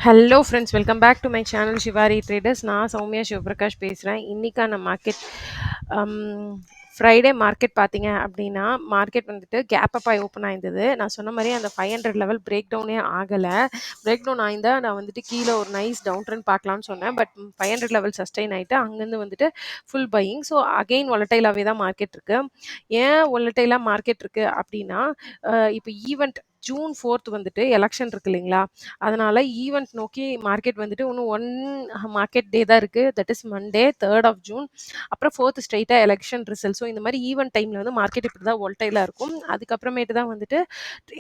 Hello friends, welcome back to my channel Shivari Traders. நான் சௌமியா சிவபிரகாஷ் பேசுகிறேன். இன்றைக்கான மார்க்கெட் ஃப்ரைடே மார்க்கெட் பார்த்தீங்க அப்படின்னா, மார்க்கெட் வந்துட்டு கேப் அப் ஆகி ஓப்பன் ஆயிருந்தது. நான் சொன்ன மாதிரி அந்த 500 லெவல் பிரேக் டவுனே ஆகலை. பிரேக் டவுன் ஆயிருந்தா நான் வந்துட்டு கீழே ஒரு நைஸ் டவுன் ட்ரெண்ட் பார்க்கலாம்னு சொன்னேன். பட் 500 லெவல் சஸ்டெயின் ஆகிட்டு அங்கேருந்து வந்துட்டு ஃபுல் பையிங். ஸோ அகெயின் ஒலட்டைலாகவே தான் மார்க்கெட் இருக்குது. ஏன் ஒலட்டைலாக மார்க்கெட் இருக்குது அப்படின்னா, இப்போ ஈவெண்ட் ஜூன் 4th வந்துட்டு எலெக்ஷன் இருக்கு இல்லைங்களா? அதனால ஈவெண்ட் நோக்கி மார்க்கெட் வந்துட்டு இன்னும் ஒன் மார்க்கெட் டே தான் இருக்குது. That is Monday 3rd of June. அப்புறம் 4th ஸ்ட்ரெயிட்டாக எலெக்ஷன் ரிசல்ட். ஸோ இந்த மாதிரி ஈவெண்ட் டைமில் வந்து மார்க்கெட் இப்படி தான் ஒல்டைலாக இருக்கும். அதுக்கப்புறமேட்டு தான் வந்துட்டு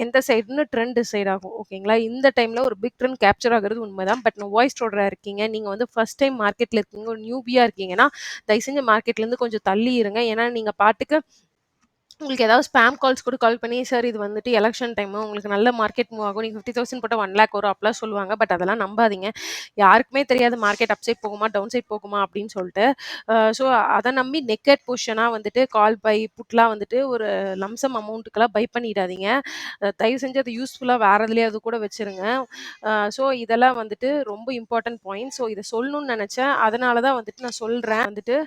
எந்த சைடுன்னு ட்ரெண்ட் டிசைட் ஆகும். ஓகேங்களா? இந்த டைமில் ஒரு பிக் ட்ரெண்ட் கேப்சர் ஆகிறது உண்மைதான். பட் வாய்ஸ் ட்ரேடராக இருக்கீங்க, நீங்கள் வந்து ஃபர்ஸ்ட் டைம் மார்க்கெட்டில் இருக்கீங்க, ஒரு நியூபியாக இருக்கீங்கன்னா தயவு செஞ்சு மார்க்கெட்லேருந்து கொஞ்சம் தள்ளி இருங்க. ஏன்னா நீங்கள் பாட்டுக்கு உங்களுக்கு ஏதாவது ஸ்பாம் கால்ஸ் கூட கால் பண்ணி, சார் இது வந்துட்டு எலெக்ஷன் டைமு, உங்களுக்கு நல்ல மார்க்கெட் மூவ் ஆகும், நீங்கள் 50,000 போட்டால் 1,00,000 வரும் அப்படிலாம் சொல்லுவாங்க. பட் அதெல்லாம் நம்பாதீங்க. யாருக்குமே தெரியாது மார்க்கெட் அப் சைட் போகுமா டவுன் சைட் போகுமா அப்படின்னு சொல்லிட்டு. ஸோ அதை நம்பி நெக்கட் பொசிஷனாக வந்துட்டு கால் பை புட்லாம் வந்துட்டு ஒரு லம்சம் அமௌண்ட்டுக்கெல்லாம் பை பண்ணிடாதீங்க. தயவு செஞ்சு அது யூஸ்ஃபுல்லாக வேறு எதுலையாவது கூட வச்சுருங்க. ஸோ இதெல்லாம் வந்துட்டு ரொம்ப இம்பார்ட்டன்ட் பாயிண்ட். ஸோ இதை சொல்லணும்னு நினச்சேன், அதனால தான் வந்துட்டு நான் சொல்கிறேன். வந்துட்டு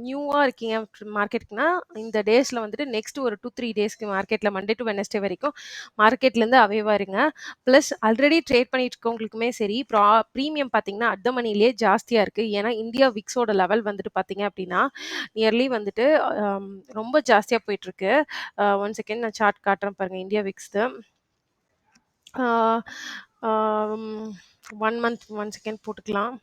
நியூவாக இருக்கீங்க மார்க்கெட்டுக்குன்னா இந்த டேஸில் வந்துட்டு நெக்ஸ்ட் ஒரு 2-3 டேஸ்க்கு மார்க்கெட்டில் மண்டே டு வெனஸ்டே வரைக்கும் மார்க்கெட்லேருந்து அவேவாக இருங்க. ப்ளஸ் ஆல்ரெடி ட்ரேட் பண்ணிட்டு இருக்கவங்களுக்குமே சரி, ப்ரீமியம் பார்த்தீங்கன்னா அட் த மணிலே ஜாஸ்தியாக இருக்குது. ஏன்னா இந்தியா விக்ஸோட லெவல் வந்துட்டு பார்த்தீங்க அப்படின்னா நியர்லி வந்துட்டு ரொம்ப ஜாஸ்தியாக போயிட்டுருக்கு. ஒன் செகண்ட் நான் சார்ட் காட்டுறேன் பாருங்கள். இந்தியா விக்ஸ்து 1 மந்த் 1 செகண்ட் போட்டுக்கலாம்.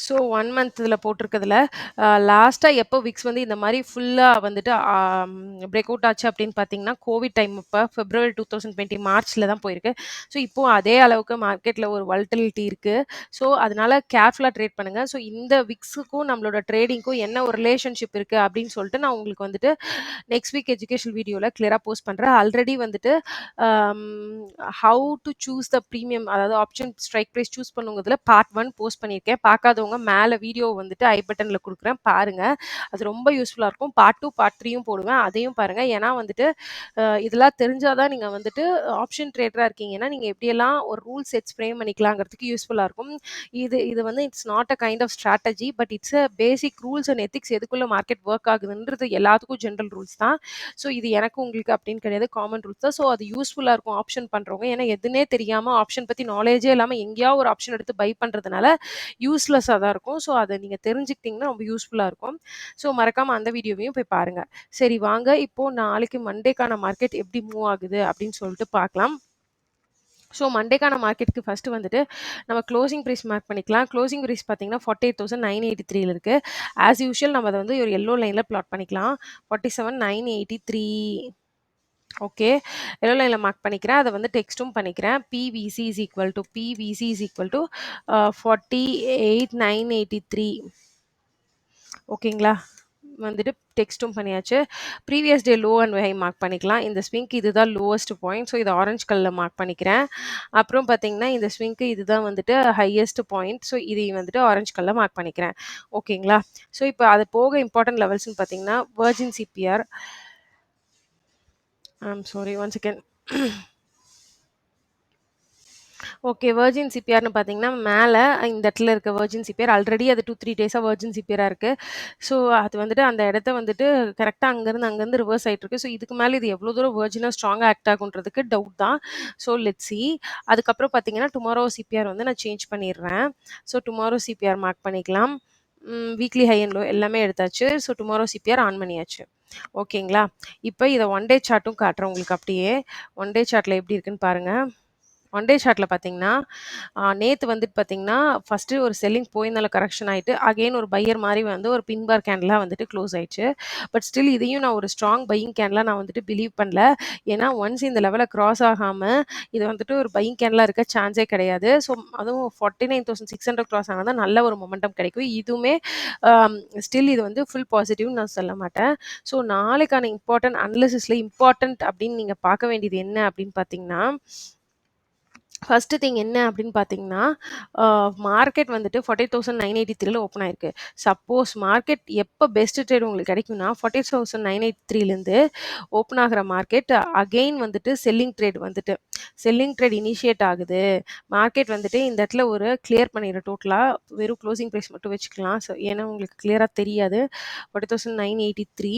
ஸோ 1 மந்த் இதில் போட்டிருக்கிறதுல லாஸ்ட்டாக எப்போ விக்ஸ் வந்து இந்த மாதிரி ஃபுல்லாக வந்துட்டு பிரேக் அவுட் ஆச்சு அப்படின்னு பார்த்தீங்கன்னா, கோவிட் டைம் இப்போ February 2020 மார்ச்சில் தான் போயிருக்கு. ஸோ இப்போது அதே அளவுக்கு மார்க்கெட்டில் ஒரு வாலட்டிலிட்டி இருக்குது. ஸோ அதனால கேர்ஃபுல்லாக ட்ரேட் பண்ணுங்கள். ஸோ இந்த விக்ஸுக்கும் நம்மளோட ட்ரேடிங்க்கும் என்ன ஒரு ரிலேஷன்ஷிப் இருக்குது அப்படின்னு சொல்லிட்டு நான் உங்களுக்கு வந்துட்டு நெக்ஸ்ட் வீக் எஜுகேஷன் வீடியோவில் கிளியராக போஸ்ட் பண்ணுறேன். ஆல்ரெடி வந்துட்டு how to choose the premium, அதாவது ஆப்ஷன் ஸ்ட்ரைக் ப்ரைஸ் சூஸ் பண்ணுங்கிறதுல பார்ட் 1 போஸ்ட் பண்ணியிருக்கேன். பார்க்காதவங்க மேலே வீடியோ வந்துட்டு ஐ பட்டனில் கொடுக்குறேன், பாருங்கள். அது ரொம்ப யூஸ்ஃபுல்லாக இருக்கும். பார்ட் 2 பார்ட் 3யும் போடுவேன், அதையும் பாருங்கள். ஏன்னா வந்துட்டு இதெல்லாம் தெரிஞ்சால் தான் நீங்கள் வந்துட்டு ஆப்ஷன் ட்ரேடராக இருக்கீங்கன்னா நீங்கள் எப்படியெல்லாம் ஒரு ரூல் செட்ஸ் ஃப்ரேம் பண்ணிக்கலாங்கிறதுக்கு யூஸ்ஃபுல்லாக இருக்கும். இது இது வந்து it's not a kind of strategy, but it's a basic rules and ethics. எதுக்குள்ள மார்க்கெட் ஒர்க் ஆகுதுன்றது எல்லாத்துக்கும் ஜென்ரல் ரூல்ஸ் தான். ஸோ இது எனக்கு உங்களுக்கு அப்படின்னு கிடையாது, காமன் ரூல்ஸ் தான். ஸோ அது யூஸ்ஃபுல்லாக இருக்கும் ஆப்ஷன் பண்ணுறவங்க. ஏன்னா எதுனே தெரியாமல் ஆப்ஷன் பற்றி நாலேஜே இல்லாமல் எங்கேயா ஒரு ஆப்ஷன் எடுத்து பை பண்ணுறதுனால யூஸ்லெஸ்ஸாக தான் இருக்கும். ஸோ அதை நீங்கள் தெரிஞ்சுக்கிட்டிங்கன்னா ரொம்ப யூஸ்ஃபுல்லாக இருக்கும். ஸோ மறக்காமல் அந்த வீடியோவையும் போய் பாருங்கள். சரி வாங்க, இப்போது நாளைக்கு மண்டேக்கான மார்க்கெட் எப்படி மூவ் ஆகுது அப்படின்னு சொல்லிட்டு பார்க்கலாம். ஸோ மண்டேக்கான மார்க்கெட்டுக்கு ஃபஸ்ட்டு வந்துட்டு நம்ம க்ளோசிங் ப்ரைஸ் மார்க் பண்ணிக்கலாம். க்ளோசிங் ப்ரைஸ் பார்த்தீங்கன்னா 48,983 இருக்குது. ஆஸ் யூஷுவல் நம்ம அதை வந்து ஒரு எல்லோ லைனில் ப்ளாட் பண்ணிக்கலாம். 47,983. ஓகே, எல்லோ லைனில் மார்க் பண்ணிக்கிறேன். அதை வந்து டெக்ஸ்ட்டும் பண்ணிக்கிறேன். PVC is equal to 48,983. ஓகேங்களா? வந்துட்டு டெக்ஸ்ட்டும் பண்ணியாச்சு. Previous day low and high mark பண்ணிக்கலாம். இந்த ஸ்விங்க்கு இதுதான் லோவஸ்ட் பாயிண்ட். ஸோ இதை ஆரஞ்ச் கலரில் மார்க் பண்ணிக்கிறேன். அப்புறம் பார்த்தீங்கன்னா இந்த ஸ்விங்க்கு இதுதான் வந்துட்டு ஹையஸ்ட் பாயிண்ட். ஸோ இதையும் வந்துட்டு ஆரஞ்ச் கலரில் மார்க் பண்ணிக்கிறேன். ஓகேங்களா? ஸோ இப்போ அது போக இம்பார்ட்டன்ட் லெவல்ஸ்னு பார்த்தீங்கன்னா virgin CPR, sorry one second. Okay, virgin சிபிஆர்னு பார்த்தீங்கன்னா மேலே இந்த இடத்துல இருக்க வெர்ஜின் சிபிஆர் ஆல்ரெடி அது 2-3 டேஸாக வெர்ஜின் சிபிஆராக இருக்குது. ஸோ அது வந்துட்டு அந்த இடத்த வந்துட்டு கரெக்டாக அங்கேருந்து ரிவர்ஸ் ஆகிட்டு இருக்கு. ஸோ இதுக்கு மேலே இது எவ்வளோ தூரம் வெர்ஜினாக ஸ்ட்ராங்காக ஆக்ட் ஆகுன்றதுக்கு டவுட் தான். So let's see. அதுக்கப்புறம் பார்த்தீங்கன்னா டுமாரோ சிபிஆர் வந்து நான் சேஞ்ச் பண்ணிடுறேன். ஸோ டுமாரோ சிபிஆர் மார்க் பண்ணிக்கலாம். வீக்லி ஹை அண்ட் லோ எல்லாமே எடுத்தாச்சு. ஸோ டுமாரோ சிபிஆர் ஆன் பண்ணியாச்சு. ஓகேங்களா? இப்போ இதை ஒன் டே சார்ட்டும் காட்டுறேன் உங்களுக்கு. அப்படியே ஒன் டே சார்ட்டில் எப்படி இருக்குன்னு பாருங்கள். ஒன் டே சார்ட்டில் பார்த்தீங்கன்னா நேற்று வந்துட்டு பார்த்தீங்கன்னா ஃபஸ்ட்டு ஒரு செல்லிங் போயிருந்தால கரெக்ஷன் ஆகிட்டு அகெயின் ஒரு பையர் மாதிரி வந்து ஒரு பின் பார் கேண்டலாக வந்துட்டு க்ளோஸ் ஆயிடுச்சு. பட் ஸ்டில் இதையும் நான் ஒரு ஸ்ட்ராங் பையிங் கேண்டலாக நான் வந்துட்டு பிலீவ் பண்ணல. ஏன்னா ஒன்ஸ் இந்த லெவலை க்ராஸ் ஆகாமல் இது வந்துட்டு ஒரு பையிங் கேண்டலாக இருக்க சான்ஸே கிடையாது. ஸோ அதுவும் 49,600 க்ராஸ் ஆனால் தான் நல்ல ஒரு மொமெண்டம் கிடைக்கும். இதுவுமே ஸ்டில் இது வந்து ஃபுல் பாசிட்டிவ்னு நான் சொல்ல மாட்டேன். ஸோ நாளைக்கான இம்பார்ட்டன்ட் அனலிசிஸில் இம்பார்ட்டன்ட் அப்படின்னு நீங்கள் பார்க்க வேண்டியது என்ன அப்படின்னு பார்த்தீங்கன்னா ஃபர்ஸ்ட் திங் என்ன அப்படின்னு பார்த்தீங்கன்னா, மார்க்கெட் வந்துட்டு 48,983ல ஓப்பன் ஆயிருக்கு. சப்போஸ் மார்க்கெட் எப்போ பெஸ்ட் ட்ரேட் உங்களுக்கு கிடைக்கும்னா, 48,983லேருந்து ஓப்பன் ஆகுற மார்க்கெட் அகெயின் வந்துட்டு செல்லிங் ட்ரேட் இனிஷியேட் ஆகுது. மார்க்கெட் வந்துட்டு இந்த இடத்துல ஒரு கிளியர் பண்ணிடும் டோட்டலா. வெறும் க்ளோசிங் பிரைஸ் மட்டும் வச்சுக்கலாம். ஸோ ஏன்னா உங்களுக்கு கிளியரா தெரியாது. 49,983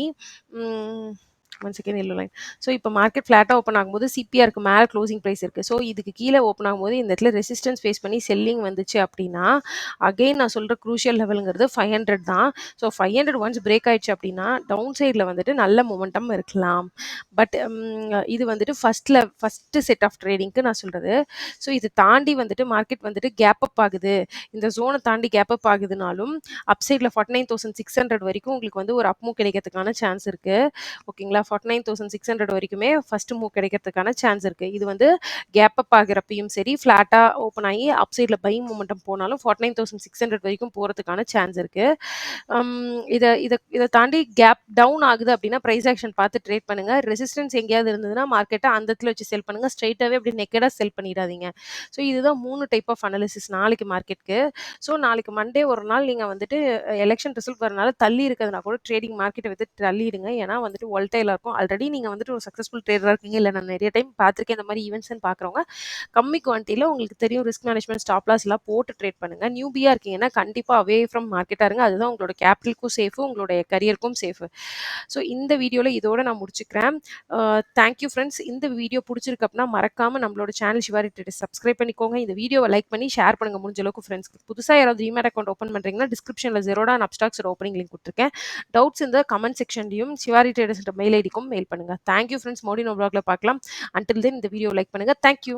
ம். One second yellow line. So இப்போ மார்க்கெட் ஃப்ளாட்டா ஓப்பன் ஆகும்போது சிபிஆருக்கு மேல க்ளோசிங் பிரைஸ் இருக்கு. ஸோ இதுக்கு கீழ ஓப்பன் ஆகும்போது இந்த இடத்துல ரெசிஸ்டன்ஸ் ஃபேஸ் பண்ணி செல்லிங் வந்துச்சு அப்படின்னா, அகைன் நான் சொல்ற க்ரூஷியல் லெவல்ங்கிறது 500 தான். ஸோ 500 ஒன்ஸ் பிரேக் ஆயிடுச்சு அப்படின்னா, டவுன் சைட்ல வந்துட்டு நல்ல மொமெண்டம் இருக்கலாம். பட் இது வந்துட்டு ஃபர்ஸ்ட் செட் ஆஃப் ட்ரேடிங்க்கு நான் சொல்றது. ஸோ இது தாண்டி வந்துட்டு மார்க்கெட் வந்துட்டு கேப் அப் ஆகுது. இந்த ஜோன தாண்டி கேப் அப் ஆகுதுனாலும், அப் சைட்ல 49,600 வரைக்கும் உங்களுக்கு வந்து ஒரு அப் மூவ் கிடைக்கிறதுக்கான சான்ஸ் இருக்கு. ஓகேங்களா? 49,600 வரைக்குமே ஃபர்ஸ்ட் மூவ் கிடைக்கிறதுக்கான சான்ஸ் இருக்கு. இது வந்து கேப் அப் ஆகுறப்பயும் சரி, ஃப்ளாட்டா ஓப்பன் ஆகி அப் சைட்ல பையிங் மொமெண்டம் போனாலும் 49,600 வரைக்கும் போறதுக்கான சான்ஸ் இருக்கு. அம் இத இத இத தாண்டி கேப் டவுன் ஆகுது அப்படின்னா, பிரைஸ் ஆக்ஷன் பார்த்து ட்ரேட் பண்ணுங்க. ரெசிஸ்டன்ஸ் எங்கேயாவது இருந்ததுன்னா, மார்க்கெட்ட அந்த இடத்துல வச்சு செல் பண்ணுங்க. ஸ்ட்ரெய்ட்டாவே அப்படியே நெக்கடா செல் பண்ணிடாதீங்க. ஸோ இதுதான் 3 டைப் ஆஃப் அனாலிசிஸ் நாளைக்கு மார்க்கெட்க்கு. ஸோ நாளைக்கு மண்டே ஒரு நாள் நீங்க வந்துட்டு எலக்ஷன் ரிசல்ட் வரனால தள்ளி இருக்கிறதுனா கூட ட்ரேடிங் மார்க்கெட்ட விட்டு தள்ளிடுங்க. ஏன்னா வந்துட்டு வாலடைலா இருக்கும். ஆல்ரெடி நீங்க வந்துட்டு ஒரு சக்சஸ்ஃபுல் ட்ரேடரா இருக்கீங்க. இல்ல நான் நெறைய டைம் பார்த்துருக்கேன் இந்த மாரி ஈவென்ட்ஸ்ன்னு பார்க்குறவங்க, கம்மி குவான்டிட்டில உங்களுக்கு தெரியும் ரிஸ்க் மேனேஜ்மென்ட் ஸ்டாப் லாஸ் எல்லாம் போட்டு ட்ரேட் பண்ணுங்க. நியூபியா இருக்கீங்கன்னா கண்டிப்பா அவே ஃப்ரம் மார்க்கெட்டா இருங்க. அதுதான் உங்களோட கேபிட்டலுக்கும் சேஃப், உங்களுடைய கரியருக்கும் சேஃப். ஸோ இந்த வீடியோல இதோட நான் முடிச்சுக்கிறேன். Thank you friends. இந்த வீடியோ புடிச்சிருக்கு அப்படின்னா மறக்காம நம்மளோட சேனல் சிவாரி ட்ரேடர்ஸ் சப்ஸ்கிரைப் பண்ணிக்கோங்க. இந்த வீடியோவ லைக் பண்ணி ஷேர் பண்ணுங்க முடிஞ்ச அளவுக்கு ஃப்ரெண்ட்ஸ்க்கு. புதுசா யாராவது டீமேட் அக்கவுண்ட் ஓப்பன் பண்றீங்கன்னா, டிஸ்கிரிப்ஷன்ல Zerodha அண்ட் அப்ஸ்டாக்ஸோட ஓப்பனிங் லிங்க் குடுத்துருக்கேன். டவுட்ஸ் இந்த கமெண்ட் செக்ஷன்லயும் சிவாரி ட்ரேடர்ஸ்ன்ற மெயில் ஐடிக்கும் மெயில் பண்ணுங்க. Thank you friends. மறுபடியும் இன்னொரு vlogல பார்க்கலாம். அன்டில் தென் இந்த வீடியோ லைக் பண்ணுங்க. Thank you.